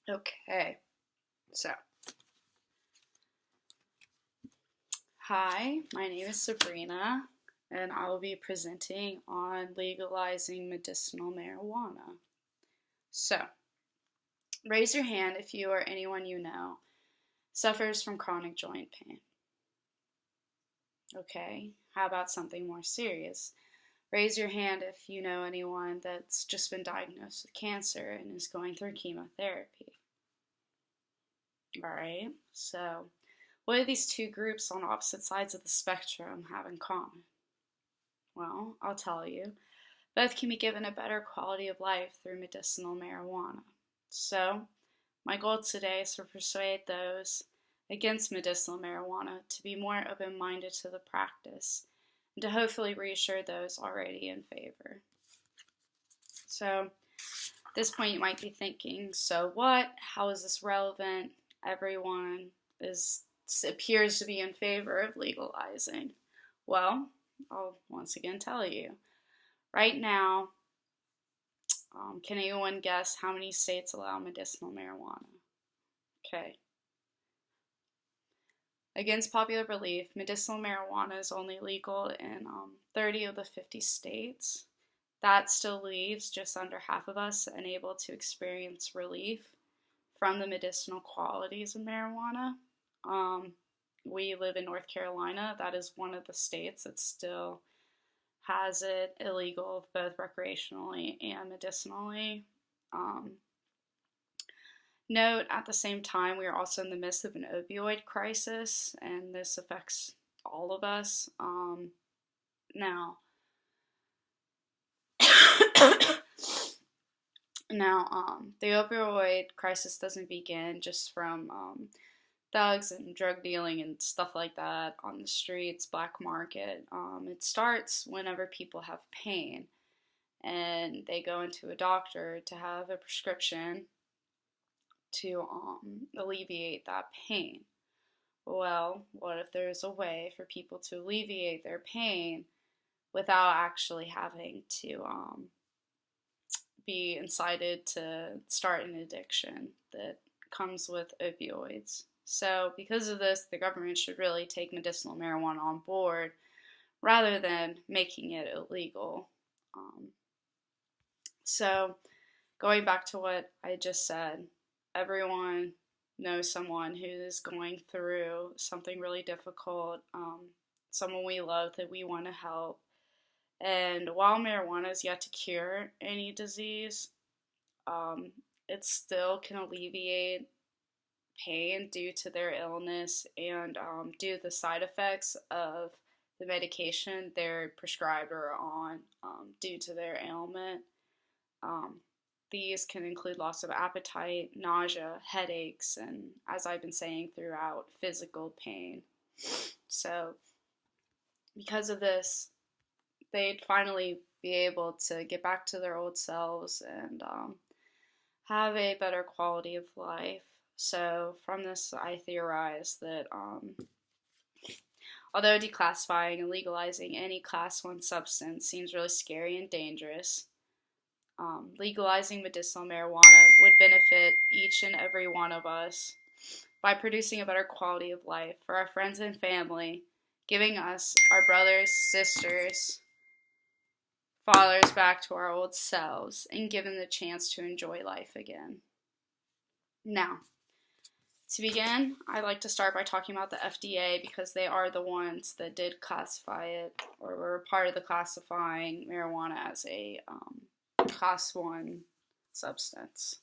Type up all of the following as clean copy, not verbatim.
Okay, so hi, my name is Sabrina, and I will be presenting on legalizing medicinal marijuana. So, raise your hand if you or anyone you know suffers from chronic joint pain. Okay, how about something more serious? Raise your hand if you know anyone that's just been diagnosed with cancer and is going through chemotherapy. Alright, so what do these two groups on opposite sides of the spectrum have in common? Well, I'll tell you. Both can be given a better quality of life through medicinal marijuana. So, my goal today is to persuade those against medicinal marijuana to be more open minded to the practice and to hopefully reassure those already in favor. So, at this point, you might be thinking, so what? How is this relevant? Everyone appears to be in favor of legalizing. Well, I'll once again tell you. Right now, can anyone guess how many states allow medicinal marijuana? Okay. Against popular belief, medicinal marijuana is only legal in 30 of the 50 states. That still leaves just under half of us unable to experience relief from the medicinal qualities of marijuana. We live in North Carolina. That is one of the states that still has it illegal both recreationally and medicinally. Um, Note at the same time, we are also in the midst of an opioid crisis, and this affects all of us. Now, the opioid crisis doesn't begin just from thugs and drug dealing and stuff like that on the streets, black market. It starts whenever people have pain and they go into a doctor to have a prescription to alleviate that pain. Well, what if there's a way for people to alleviate their pain without actually having to be incited to start an addiction that comes with opioids? So, because of this, the government should really take medicinal marijuana on board rather than making it illegal. So, going back to what I just said, everyone knows someone who is going through something really difficult, someone we love that we want to help. And while marijuana is yet to cure any disease, it still can alleviate pain due to their illness and due to the side effects of the medication they're prescribed or on due to their ailment. Um, these can include loss of appetite, nausea, headaches, and as I've been saying throughout, physical pain. So, because of this, they'd finally be able to get back to their old selves and have a better quality of life. So, from this, I theorize that although declassifying and legalizing any Class 1 substance seems really scary and dangerous, legalizing medicinal marijuana would benefit each and every one of us by producing a better quality of life for our friends and family, giving us, our brothers, sisters, fathers back to our old selves, and giving the chance to enjoy life again. Now, to begin, I'd like to start by talking about the FDA because they are the ones that did classify it or were part of the classifying marijuana as a Class 1 substance.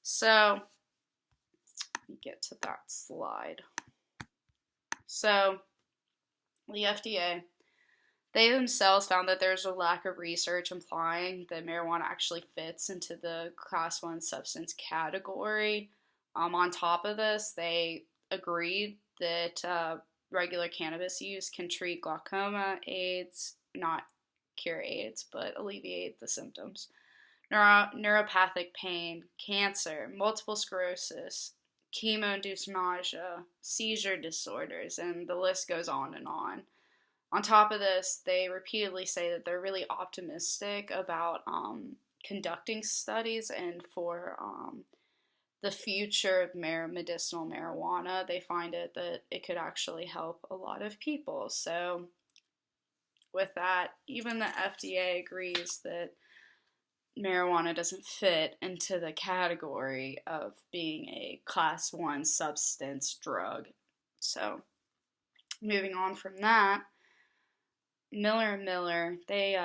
So, let me get to that slide. So, the FDA, they themselves found that there's a lack of research implying that marijuana actually fits into the Class 1 substance category. On top of this, they agreed that regular cannabis use can treat glaucoma, AIDS, not cure AIDS, but alleviate the symptoms, neuropathic pain, cancer, multiple sclerosis, chemo-induced nausea, seizure disorders, and the list goes on and on. On top of this, they repeatedly say that they're really optimistic about conducting studies and for the future of medicinal marijuana. They find that it could actually help a lot of people. So with that, even the FDA agrees that marijuana doesn't fit into the category of being a class 1 substance drug. So moving on from that, Miller and Miller, they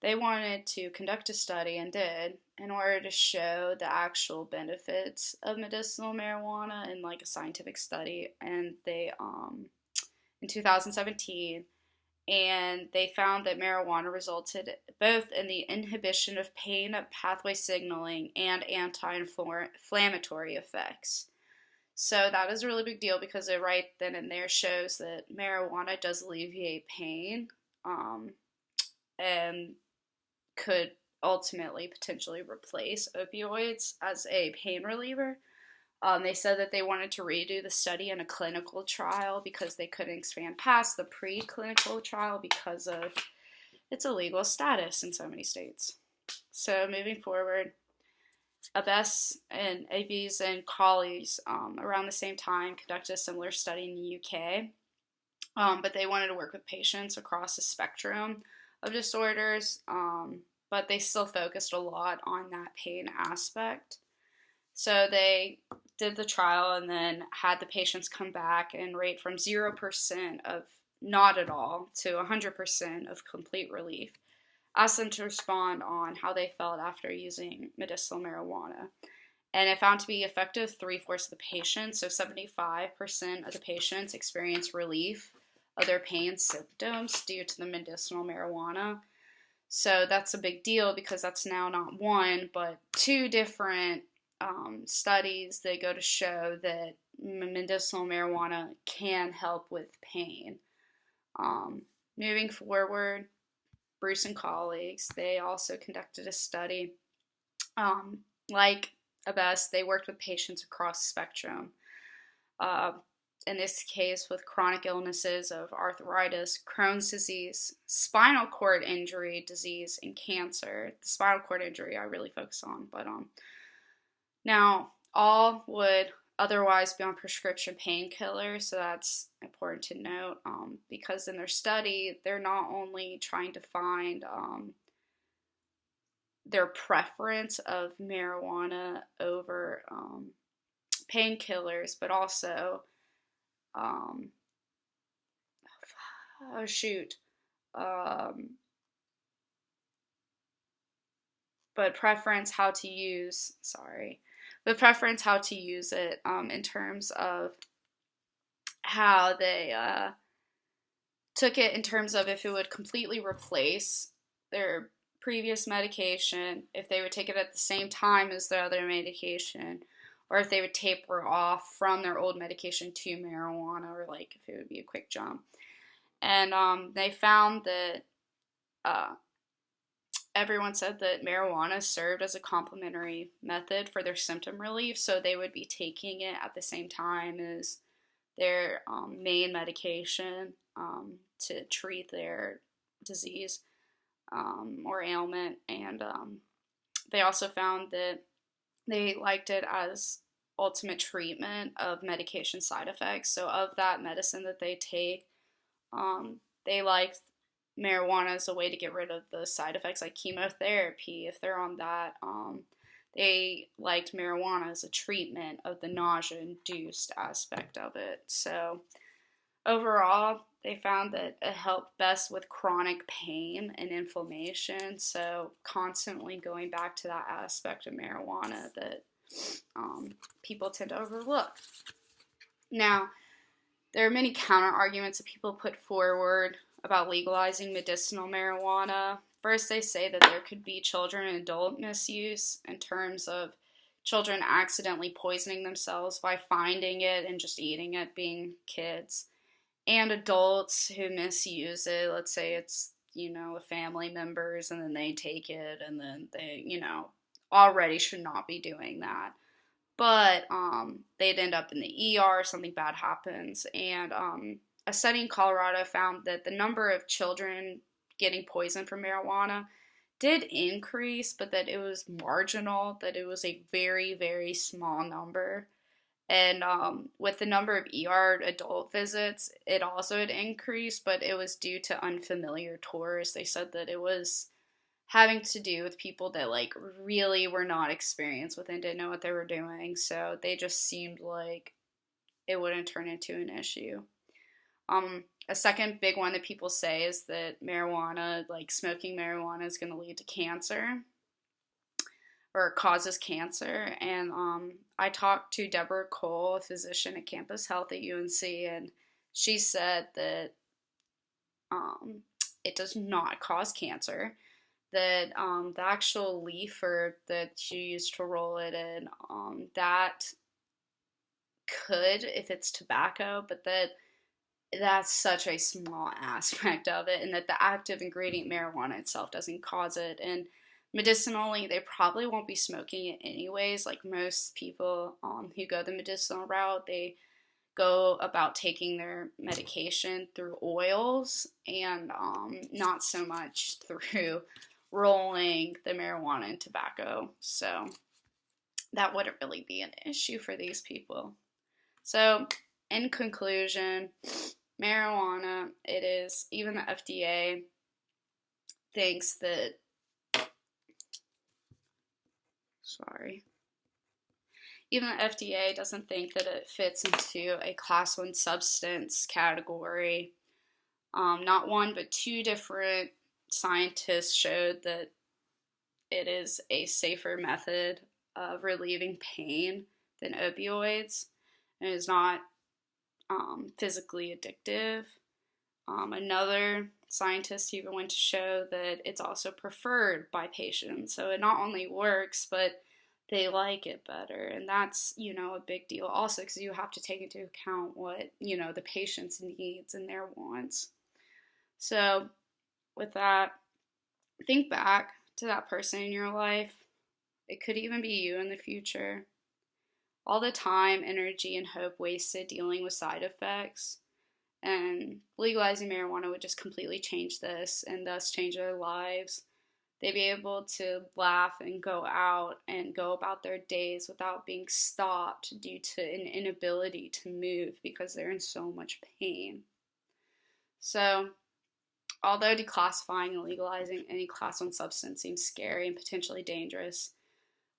wanted to conduct a study, and did, in order to show the actual benefits of medicinal marijuana in like a scientific study. And they in 2017, and they found that marijuana resulted both in the inhibition of pain pathway signaling and anti-inflammatory effects. So that is a really big deal, because it right then and there shows that marijuana does alleviate pain, and could ultimately potentially replace opioids as a pain reliever. They said that they wanted to redo the study in a clinical trial because they couldn't expand past the preclinical trial because of its illegal status in so many states. So moving forward, Abess and Abies and colleagues around the same time conducted a similar study in the UK, but they wanted to work with patients across the spectrum of disorders, but they still focused a lot on that pain aspect. So they did the trial and then had the patients come back and rate from 0% of not at all to 100% of complete relief. Asked them to respond on how they felt after using medicinal marijuana. And it found to be effective 3/4 of the patients, so 75% of the patients experienced relief of their pain symptoms due to the medicinal marijuana. So that's a big deal, because that's now not one, but two different studies that go to show that medicinal marijuana can help with pain. Moving forward, Bruce and colleagues, they also conducted a study. Like Abess, they worked with patients across the spectrum. In this case, with chronic illnesses of arthritis, Crohn's disease, spinal cord injury disease, and cancer. The spinal cord injury I really focus on, but now all would otherwise be on prescription painkillers, so that's important to note, because in their study, they're not only trying to find their preference of marijuana over painkillers, but also but preference how to use it, in terms of how they took it, in terms of if it would completely replace their previous medication, if they would take it at the same time as their other medication, or if they would taper off from their old medication to marijuana, or like if it would be a quick jump. And they found that everyone said that marijuana served as a complementary method for their symptom relief, so they would be taking it at the same time as their main medication to treat their disease or ailment. And they also found that they liked it as ultimate treatment of medication side effects. So of that medicine that they take, they liked marijuana as a way to get rid of the side effects like chemotherapy. If they're on that, they liked marijuana as a treatment of the nausea-induced aspect of it. So overall, they found that it helped best with chronic pain and inflammation. So constantly going back to that aspect of marijuana that people tend to overlook. Now, there are many counter arguments that people put forward about legalizing medicinal marijuana. First, they say that there could be children and adult misuse, in terms of children accidentally poisoning themselves by finding it and just eating it, being kids, and adults who misuse it. Let's say it's, a family members, and then they take it, and then they, already should not be doing that. But they'd end up in the ER, something bad happens. And a study in Colorado found that the number of children getting poisoned from marijuana did increase, but that it was marginal, that it was a very, very small number. And with the number of ER adult visits, it also had increased, but it was due to unfamiliar tourists. They said that it was having to do with people that like really were not experienced with and didn't know what they were doing. So they just seemed like it wouldn't turn into an issue. A second big one that people say is that marijuana, like smoking marijuana, is going to lead to cancer or causes cancer. And I talked to Deborah Cole, a physician at Campus Health at UNC, and she said that it does not cause cancer. That the actual leaf that she used to roll it in, that could if it's tobacco, but that's such a small aspect of it, and that the active ingredient marijuana itself doesn't cause it. And medicinally, they probably won't be smoking it anyways. Like most people who go the medicinal route, they go about taking their medication through oils and not so much through rolling the marijuana and tobacco. So that wouldn't really be an issue for these people. So in conclusion, marijuana, it is, even the FDA thinks that, even the FDA doesn't think that it fits into a class 1 substance category. Not one, but two different scientists showed that it is a safer method of relieving pain than opioids. It is not physically addictive. Another scientist even went to show that it's also preferred by patients. So it not only works, but they like it better. And that's, a big deal also, because you have to take into account what, the patient's needs and their wants. So with that, think back to that person in your life. It could even be you in the future. All the time, energy, and hope wasted dealing with side effects. And legalizing marijuana would just completely change this and thus change their lives. They'd be able to laugh and go out and go about their days without being stopped due to an inability to move because they're in so much pain. So, although declassifying and legalizing any class 1 substance seems scary and potentially dangerous,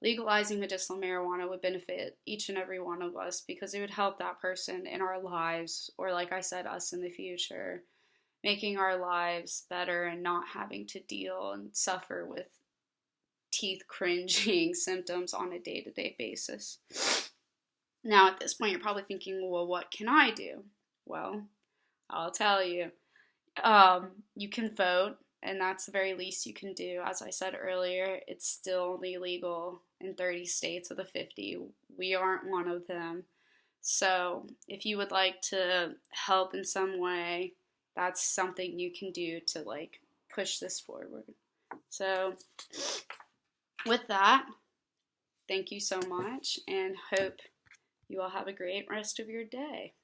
legalizing medicinal marijuana would benefit each and every one of us because it would help that person in our lives, or like I said, us in the future, making our lives better and not having to deal and suffer with teeth cringing symptoms on a day-to-day basis. Now, at this point, you're probably thinking, well, what can I do? Well, I'll tell you. You can vote, and that's the very least you can do. As I said earlier, it's still only legal in 30 states of the 50. We aren't one of them. So if you would like to help in some way, that's something you can do to push this forward. So with that, thank you so much, and hope you all have a great rest of your day.